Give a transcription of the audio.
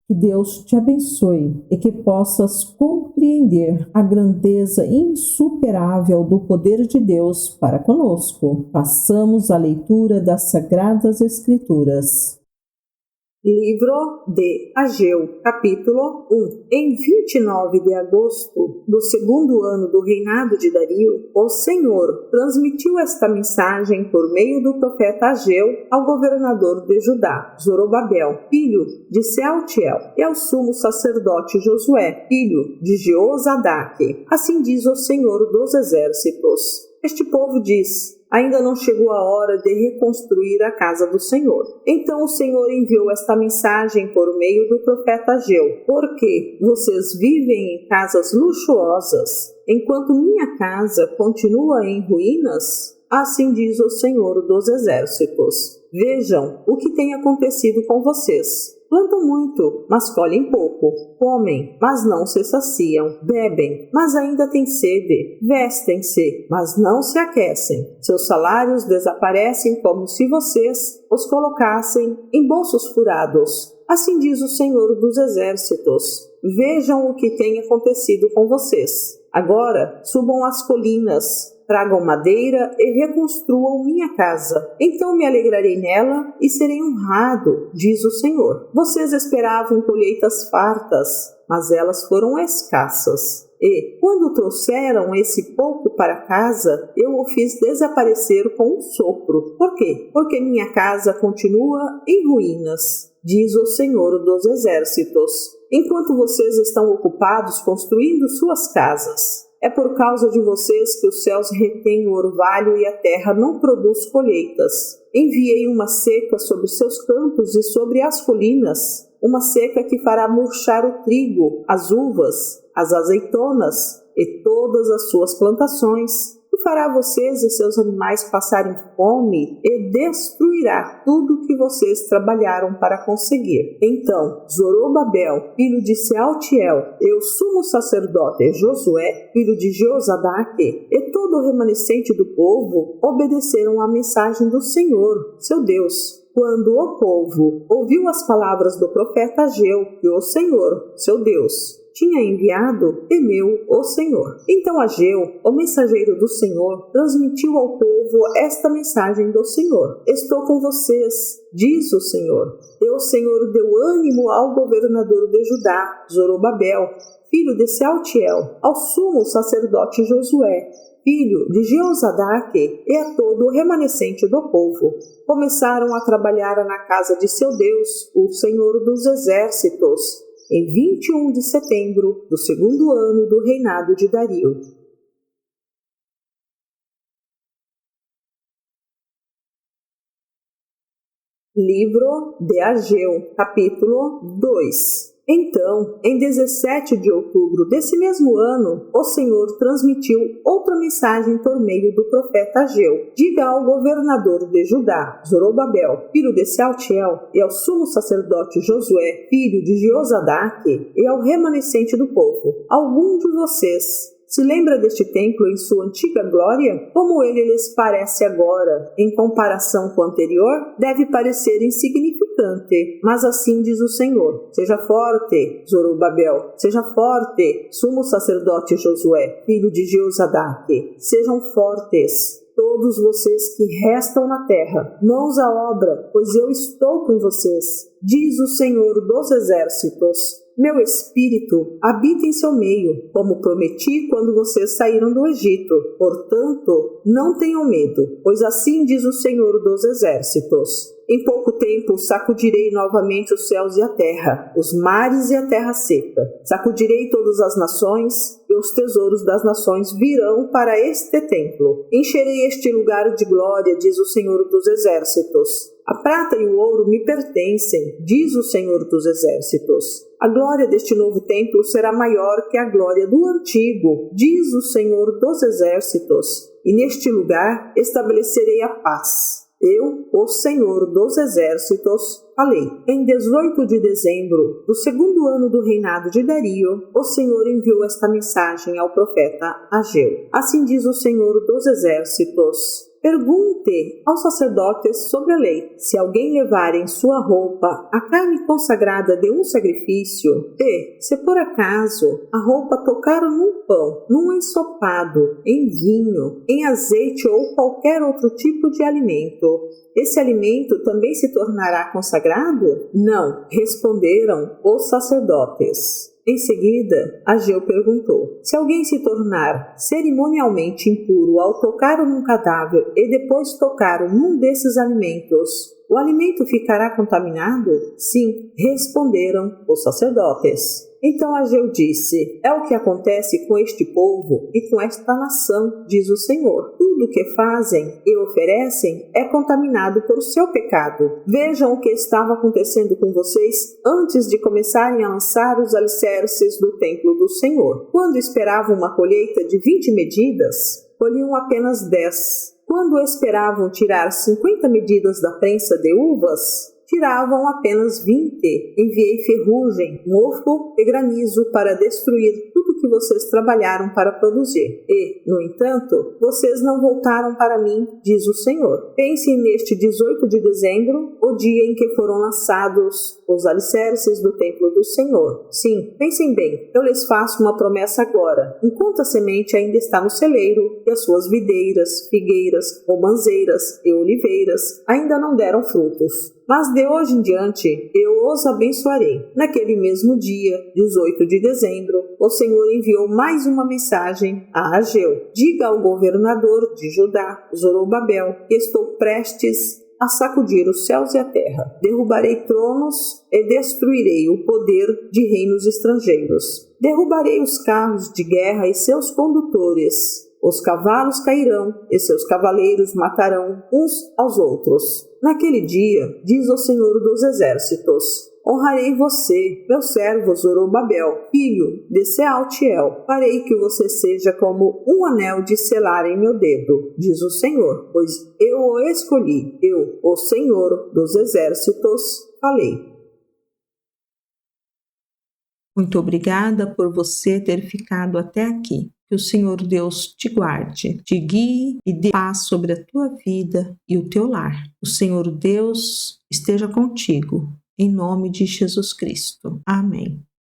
Que Deus te abençoe e que possas compreender a grandeza insuperável do poder de Deus para conosco. Passamos à leitura das Sagradas Escrituras. Livro de Ageu, capítulo 1. Em 29 de agosto do segundo ano do reinado de Dario, o Senhor transmitiu esta mensagem por meio do profeta Ageu ao governador de Judá, Zorobabel, filho de Sealtiel, e ao sumo sacerdote Josué, filho de Jeozadaque. Assim diz o Senhor dos Exércitos. Este povo diz: ainda não chegou a hora de reconstruir a casa do Senhor. Então o Senhor enviou esta mensagem por meio do profeta Ageu: porque vocês vivem em casas luxuosas, enquanto minha casa continua em ruínas? Assim diz o Senhor dos Exércitos. Vejam o que tem acontecido com vocês. Plantam muito, mas colhem pouco. Comem, mas não se saciam. Bebem, mas ainda têm sede. Vestem-se, mas não se aquecem. Seus salários desaparecem como se vocês os colocassem em bolsos furados. Assim diz o Senhor dos Exércitos. Vejam o que tem acontecido com vocês. Agora subam as colinas, tragam madeira e reconstruam minha casa. Então me alegrarei nela e serei honrado, diz o Senhor. Vocês esperavam colheitas fartas, mas elas foram escassas. E, quando trouxeram esse pouco para casa, eu o fiz desaparecer com um sopro. Por quê? Porque minha casa continua em ruínas, diz o Senhor dos Exércitos, enquanto vocês estão ocupados construindo suas casas. É por causa de vocês que os céus retêm o orvalho e a terra não produz colheitas. Enviei uma seca sobre seus campos e sobre as colinas, uma seca que fará murchar o trigo, as uvas, as azeitonas e todas as suas plantações, e fará vocês e seus animais passarem fome e destruirá tudo que vocês trabalharam para conseguir. Então Zorobabel, filho de Sealtiel, e o sumo sacerdote Josué, filho de Jeozadaque, e todo o remanescente do povo obedeceram à mensagem do Senhor, seu Deus. Quando o povo ouviu as palavras do profeta Ageu, que o Senhor, seu Deus, tinha enviado, temeu o Senhor. Então Ageu, o mensageiro do Senhor, transmitiu ao povo esta mensagem do Senhor: estou com vocês, diz o Senhor. E o Senhor deu ânimo ao governador de Judá, Zorobabel, filho de Sealtiel, ao sumo sacerdote Josué, filho de Jeozadaque, e a todo o remanescente do povo. Começaram a trabalhar na casa de seu Deus, o Senhor dos Exércitos, em 21 de setembro do segundo ano do reinado de Dario. Livro de Ageu, capítulo 2. Então, em 17 de outubro desse mesmo ano, o Senhor transmitiu outra mensagem por meio do profeta Ageu. Diga ao governador de Judá, Zorobabel, filho de Sealtiel, e ao sumo sacerdote Josué, filho de Jeozadaque, e ao remanescente do povo: algum de vocês se lembra deste templo em sua antiga glória? Como ele lhes parece agora, em comparação com o anterior? Deve parecer insignificante, mas assim diz o Senhor: seja forte, Zorobabel, seja forte, sumo sacerdote Josué, filho de Jeozadaque, sejam fortes todos vocês que restam na terra, mãos à obra, pois eu estou com vocês, diz o Senhor dos Exércitos. Meu espírito habita em seu meio, como prometi quando vocês saíram do Egito. Portanto, não tenham medo, pois assim diz o Senhor dos Exércitos: em pouco tempo sacudirei novamente os céus e a terra, os mares e a terra seca. Sacudirei todas as nações, e os tesouros das nações virão para este templo. Encherei este lugar de glória, diz o Senhor dos Exércitos. A prata e o ouro me pertencem, diz o Senhor dos Exércitos. A glória deste novo templo será maior que a glória do antigo, diz o Senhor dos Exércitos. E neste lugar estabelecerei a paz. Eu, o Senhor dos Exércitos, falei. Em 18 de dezembro do segundo ano do reinado de Dario, o Senhor enviou esta mensagem ao profeta Ageu. Assim diz o Senhor dos Exércitos: Pergunte aos sacerdotes sobre a lei. Se alguém levar em sua roupa a carne consagrada de um sacrifício, e, se por acaso a roupa tocar num pão, num ensopado, em vinho, em azeite ou qualquer outro tipo de alimento, esse alimento também se tornará consagrado? Não, responderam os sacerdotes. Em seguida, Ageu perguntou: se alguém se tornar cerimonialmente impuro ao tocar num cadáver e depois tocar num desses alimentos, o alimento ficará contaminado? Sim, responderam os sacerdotes. Então Ageu disse: é o que acontece com este povo e com esta nação, diz o Senhor. Tudo o que fazem e oferecem é contaminado por seu pecado. Vejam o que estava acontecendo com vocês antes de começarem a lançar os alicerces do templo do Senhor. Quando esperavam uma colheita de 20 medidas, colhiam apenas 10. Quando esperavam tirar 50 medidas da prensa de uvas, tiravam apenas 20. Enviei ferrugem, mofo e granizo para destruir tudo que vocês trabalharam para produzir. E, no entanto, vocês não voltaram para mim, diz o Senhor. Pensem neste 18 de dezembro, o dia em que foram lançados os alicerces do templo do Senhor. Sim, pensem bem, eu lhes faço uma promessa agora. Enquanto a semente ainda está no celeiro e as suas videiras, figueiras, romanzeiras e oliveiras ainda não deram frutos. Mas de hoje em diante eu os abençoarei. Naquele mesmo dia, 18 de dezembro, o Senhor enviou mais uma mensagem a Ageu. Diga ao governador de Judá, Zorobabel, que estou prestes a sacudir os céus e a terra. Derrubarei tronos e destruirei o poder de reinos estrangeiros. Derrubarei os carros de guerra e seus condutores. Os cavalos cairão e seus cavaleiros matarão uns aos outros. Naquele dia, diz o Senhor dos Exércitos, honrarei você, meu servo Zorobabel, filho de Sealtiel. Farei que você seja como um anel de selar em meu dedo, diz o Senhor, pois eu o escolhi, eu, o Senhor dos Exércitos, falei. Muito obrigada por você ter ficado até aqui. Que o Senhor Deus te guarde, te guie e dê paz sobre a tua vida e o teu lar. O Senhor Deus esteja contigo, em nome de Jesus Cristo. Amém.